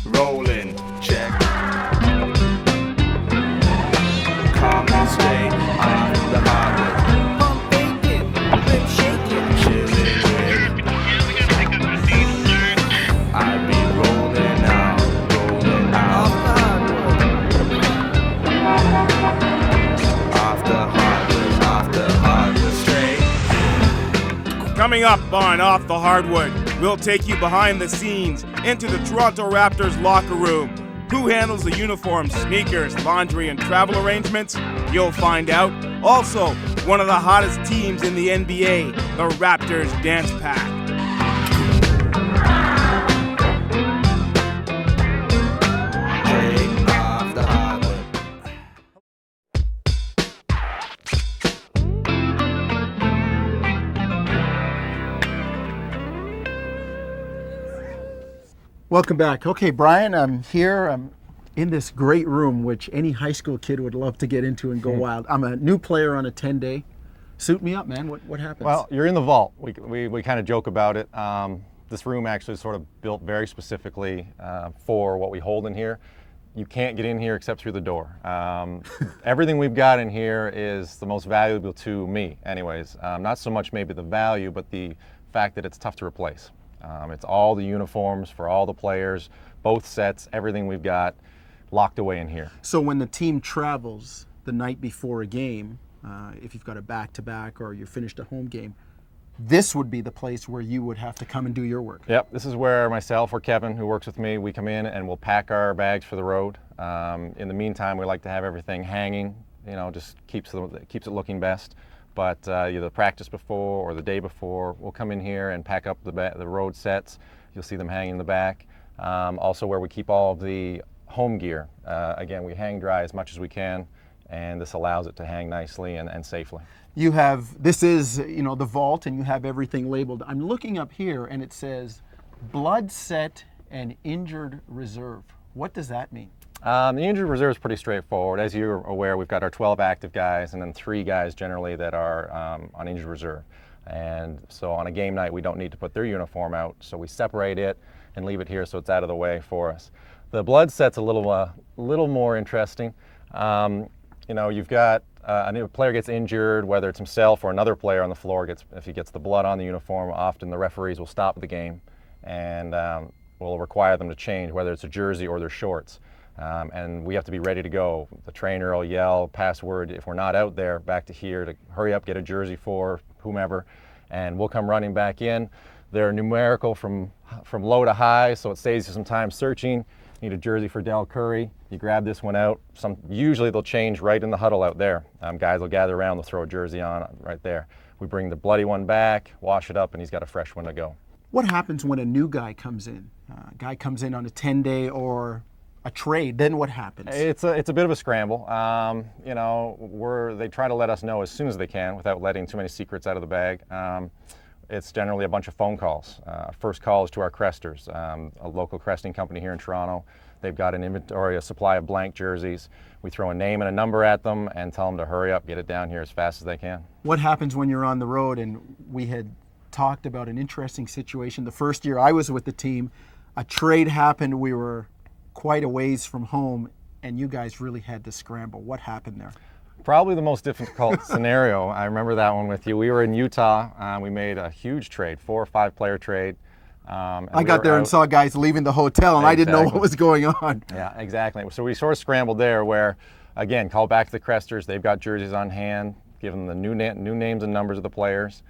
rolling, check. Calm and stay off the hardwood. Pump faking, rip shaking. Chilling with. I be rolling out, rolling Off out. the hardwood. Off the hardwood, straight. Coming up on Off the Hardwood, we'll take you behind the scenes into the Toronto Raptors locker room. Who handles the uniforms, sneakers, laundry, and travel arrangements? You'll find out. Also, one of the hottest teams in the NBA, the Raptors Dance Pack. Hey, off the hardwood. Welcome back. Okay, Brian, I'm here. I'm in this great room, which any high school kid would love to get into and go wild. I'm a new player on a 10-day. Suit me up, man. What happens? Well, you're in the vault. We kind of joke about it. This room actually is sort of built very specifically for what we hold in here. You can't get in here except through the door. Everything we've got in here is the most valuable to me anyways. Not so much maybe the value, but the fact that it's tough to replace. It's all the uniforms for all the players, both sets, everything we've got locked away in here. So when the team travels the night before a game, if you've got a back-to-back or you finished a home game, this would be the place where you would have to come and do your work. Yep, this is where myself or Kevin, who works with me, we come in and we'll pack our bags for the road. In the meantime, we like to have everything hanging, just keeps it looking best. But either the practice before or the day before, we'll come in here and pack up the road sets. You'll see them hanging in the back. Also where we keep all of the home gear. Again, we hang dry as much as we can, and this allows it to hang nicely and safely. You have, this is, the vault, and you have everything labeled. I'm looking up here, and it says blood set and injured reserve. What does that mean? The injured reserve is pretty straightforward. As you're aware, we've got our 12 active guys and then 3 guys generally that are on injured reserve. And so on a game night, we don't need to put their uniform out, so we separate it and leave it here so it's out of the way for us. The blood set's a little more interesting. You've got a new player gets injured, whether it's himself or another player on the floor if he gets the blood on the uniform, often the referees will stop the game and will require them to change, whether it's a jersey or their shorts. And we have to be ready to go. The trainer will yell, pass word if we're not out there, back to here to hurry up, get a jersey for whomever, and we'll come running back in. They're numerical from low to high, so it saves you some time searching. Need a jersey for Del Curry, you grab this one out. Usually they'll change right in the huddle out there. Guys will gather around, they'll throw a jersey on right there. We bring the bloody one back, wash it up, and he's got a fresh one to go. What happens when a new guy comes in? A guy comes in on a 10-day or a trade, then what happens? It's a bit of a scramble. They try to let us know as soon as they can without letting too many secrets out of the bag. It's generally a bunch of phone calls. First call is to our cresters, a local cresting company here in Toronto. They've got an inventory, a supply of blank jerseys. We throw a name and a number at them and tell them to hurry up, get it down here as fast as they can. What happens when you're on the road? And we had talked about an interesting situation. The first year I was with the team, a trade happened. We were quite a ways from home, and you guys really had to scramble. What happened there? Probably the most difficult scenario. I remember that one with you. We were in Utah. We made a huge trade, 4 or 5 player trade. I got there and saw guys leaving the hotel, and I didn't know what was going on. Yeah, exactly. So we sort of scrambled there where, again, call back to the cresters. They've got jerseys on hand, give them the new names and numbers of the players,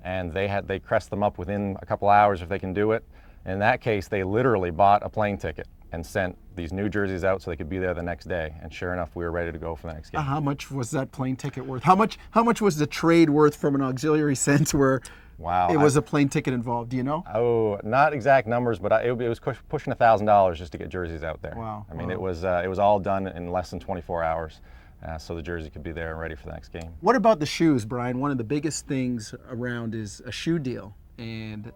and they crest them up within a couple hours if they can do it. In that case, they literally bought a plane ticket and sent these new jerseys out so they could be there the next day. And sure enough, we were ready to go for the next game. How much was that plane ticket worth? How much was the trade worth from an auxiliary sense where it was a plane ticket involved? Do you know? Oh, not exact numbers, but it was pushing $1,000 just to get jerseys out there. Wow. I mean, it was all done in less than 24 hours. So the jersey could be there and ready for the next game. What about the shoes, Brian? One of the biggest things around is a shoe deal. And,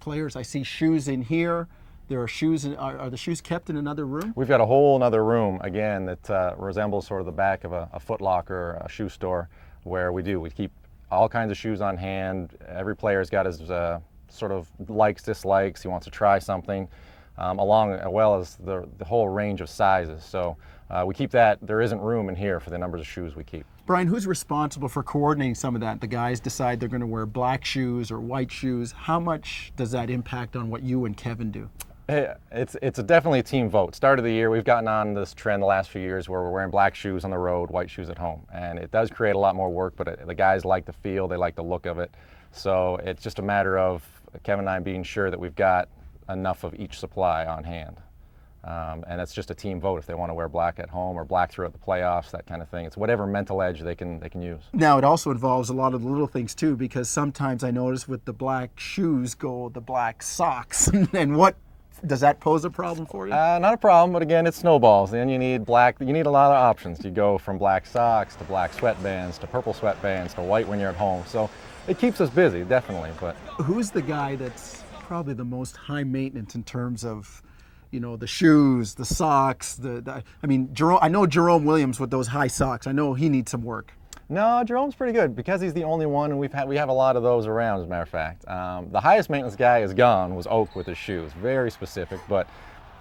players, I see shoes in here. There are shoes. Are the shoes kept in another room? We've got a whole other room, again, that resembles sort of the back of a Foot Locker, a shoe store, where we keep all kinds of shoes on hand. Every player's got his sort of likes, dislikes. He wants to try something. along as well as the whole range of sizes. So we keep that. There isn't room in here for the numbers of shoes we keep. Brian, who's responsible for coordinating some of that? The guys decide they're going to wear black shoes or white shoes. How much does that impact on what you and Kevin do? It's definitely a team vote. Start of the year, we've gotten on this trend the last few years where we're wearing black shoes on the road, white shoes at home. And it does create a lot more work, but the guys like the feel, they like the look of it. So it's just a matter of Kevin and I being sure that we've got enough of each supply on hand. And it's just a team vote if they want to wear black at home or black throughout the playoffs, that kind of thing. It's whatever mental edge they can use. Now, it also involves a lot of the little things too, because sometimes I notice with the black shoes go the black socks. And what does that pose a problem for you? Not a problem, but again, it snowballs. Then you need black. You need a lot of options. You go from black socks to black sweatbands to purple sweatbands to white when you're at home. So it keeps us busy, definitely. But who's the guy that's probably the most high maintenance in terms of, the shoes, the socks, Jerome, I know Jerome Williams with those high socks. I know he needs some work. No, Jerome's pretty good because he's the only one, and we have a lot of those around, as a matter of fact. The highest maintenance guy is gone, was Oak with his shoes. Very specific, but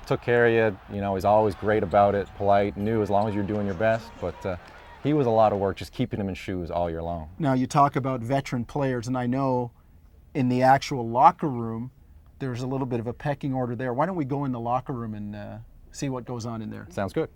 took care of you. He's always great about it, polite, knew as long as you're doing your best. But he was a lot of work just keeping him in shoes all year long. Now, you talk about veteran players, and I know in the actual locker room, there's a little bit of a pecking order there. Why don't we go in the locker room and see what goes on in there? Sounds good.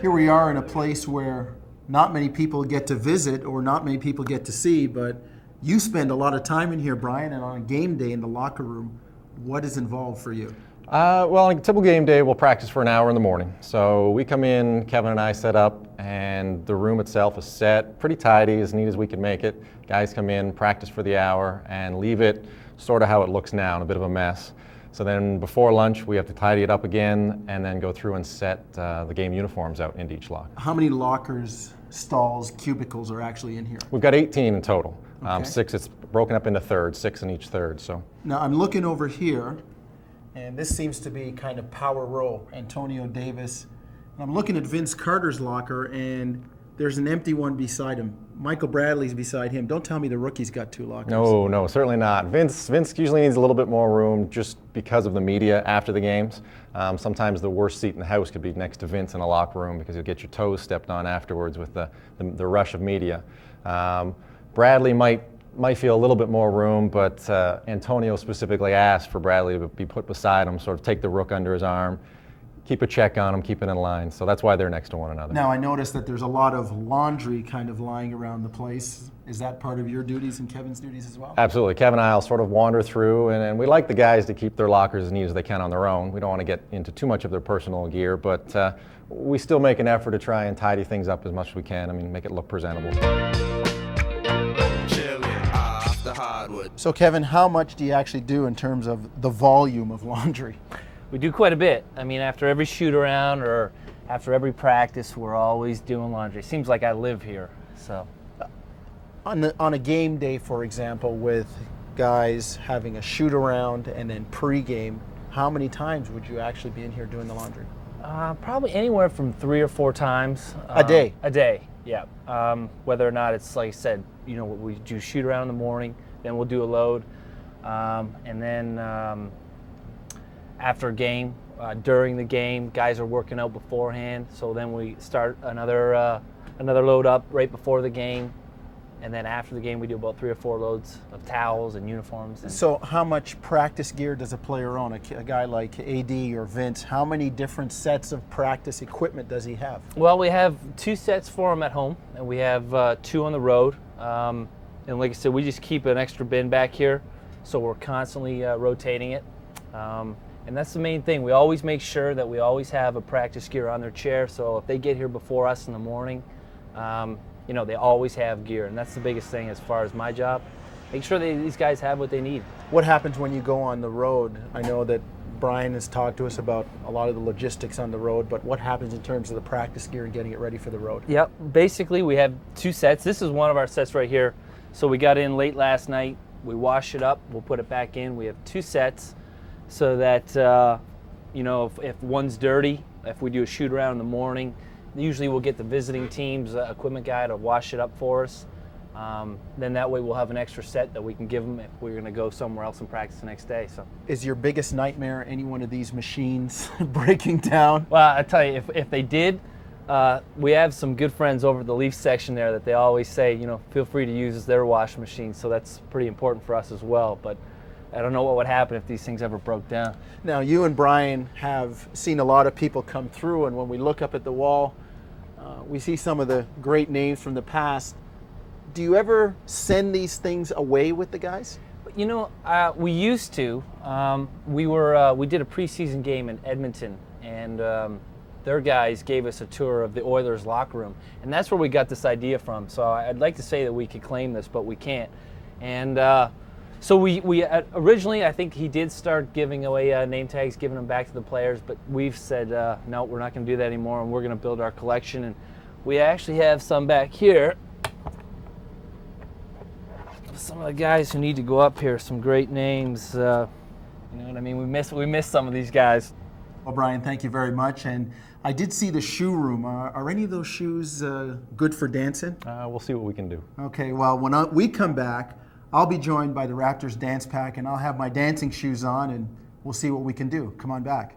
Here we are in a place where not many people get to visit or not many people get to see, but you spend a lot of time in here, Brian, and on a game day in the locker room, what is involved for you? Well, on a typical game day, we'll practice for an hour in the morning. So we come in, Kevin and I set up, and the room itself is set, pretty tidy, as neat as we can make it. Guys come in, practice for the hour, and leave it sort of how it looks now, in a bit of a mess. So then before lunch, we have to tidy it up again, and then go through and set the game uniforms out into each locker. How many lockers, stalls, cubicles are actually in here? We've got 18 in total. Okay. 6, it's broken up into thirds, 6 in each third. So now I'm looking over here, and this seems to be kind of power row, Antonio Davis. And I'm looking at Vince Carter's locker, and there's an empty one beside him. Michael Bradley's beside him. Don't tell me the rookie's got 2 lockers. No, certainly not. Vince usually needs a little bit more room just because of the media after the games. Sometimes the worst seat in the house could be next to Vince in a locker room because you'll get your toes stepped on afterwards with the rush of media. Bradley might feel a little bit more room, but Antonio specifically asked for Bradley to be put beside him, sort of take the rook under his arm, keep a check on him, keep it in line. So that's why they're next to one another. Now, I noticed that there's a lot of laundry kind of lying around the place. Is that part of your duties and Kevin's duties as well? Absolutely. Kevin and I will sort of wander through, and we like the guys to keep their lockers as neat as they can on their own. We don't want to get into too much of their personal gear, but we still make an effort to try and tidy things up as much as we can. Make it look presentable. Off the hardwood. So, Kevin, how much do you actually do in terms of the volume of laundry? We do quite a bit. After every shoot around or after every practice, we're always doing laundry. Seems like I live here. So, on a game day, for example, with guys having a shoot around and then pregame, how many times would you actually be in here doing the laundry? probably anywhere from 3 or 4 times. A day? A day, yeah. Whether or not it's, like I said, we do shoot around in the morning, then we'll do a load, and then after a game, during the game, guys are working out beforehand, so then we start another load up right before the game, and then after the game we do about 3 or 4 loads of towels and uniforms. So how much practice gear does a player own? A guy like AD or Vince, how many different sets of practice equipment does he have? Well, we have 2 sets for him at home, and we have 2 on the road. And like I said, we just keep an extra bin back here, so we're constantly rotating it. And that's the main thing. We always make sure that we always have a practice gear on their chair, so if they get here before us in the morning, they always have gear, and that's the biggest thing as far as my job. Make sure these guys have what they need. What happens when you go on the road? I know that Brian has talked to us about a lot of the logistics on the road, but what happens in terms of the practice gear and getting it ready for the road? Yep, basically we have 2 sets. This is one of our sets right here. So we got in late last night, we wash it up, we'll put it back in. We have 2 sets so that, if one's dirty, if we do a shoot around in the morning, usually we'll get the visiting team's equipment guy to wash it up for us. then that way we'll have an extra set that we can give them if we're going to go somewhere else and practice the next day. So, Is your biggest nightmare any one of these machines breaking down? well, I tell you, if they did, we have some good friends over at the Leafs section there that they always say, you know, feel free to use their washing machine. So that's pretty important for us as well. But I don't know what would happen if these things ever broke down. Now, you and Brian have seen a lot of people come through, and when we look up at the wall, we see some of the great names from the past. Do you ever send these things away with the guys? You know, we used to. We did a preseason game in Edmonton, and their guys gave us a tour of the Oilers locker room, and that's where we got this idea from. So I'd like to say that we could claim this, but we can't. And so we originally, I think he did start giving away name tags, giving them back to the players, but we've said no, we're not going to do that anymore, and we're going to build our collection. And we actually have some back here. Some of the guys who need to go up here, some great names. You know what I mean? We miss some of these guys. Well, Brian, thank you very much. And I did see the shoe room. Are any of those shoes good for dancing? We'll see what we can do. Okay, well, when we come back, I'll be joined by the Raptors dance pack, and I'll have my dancing shoes on, and we'll see what we can do. Come on back.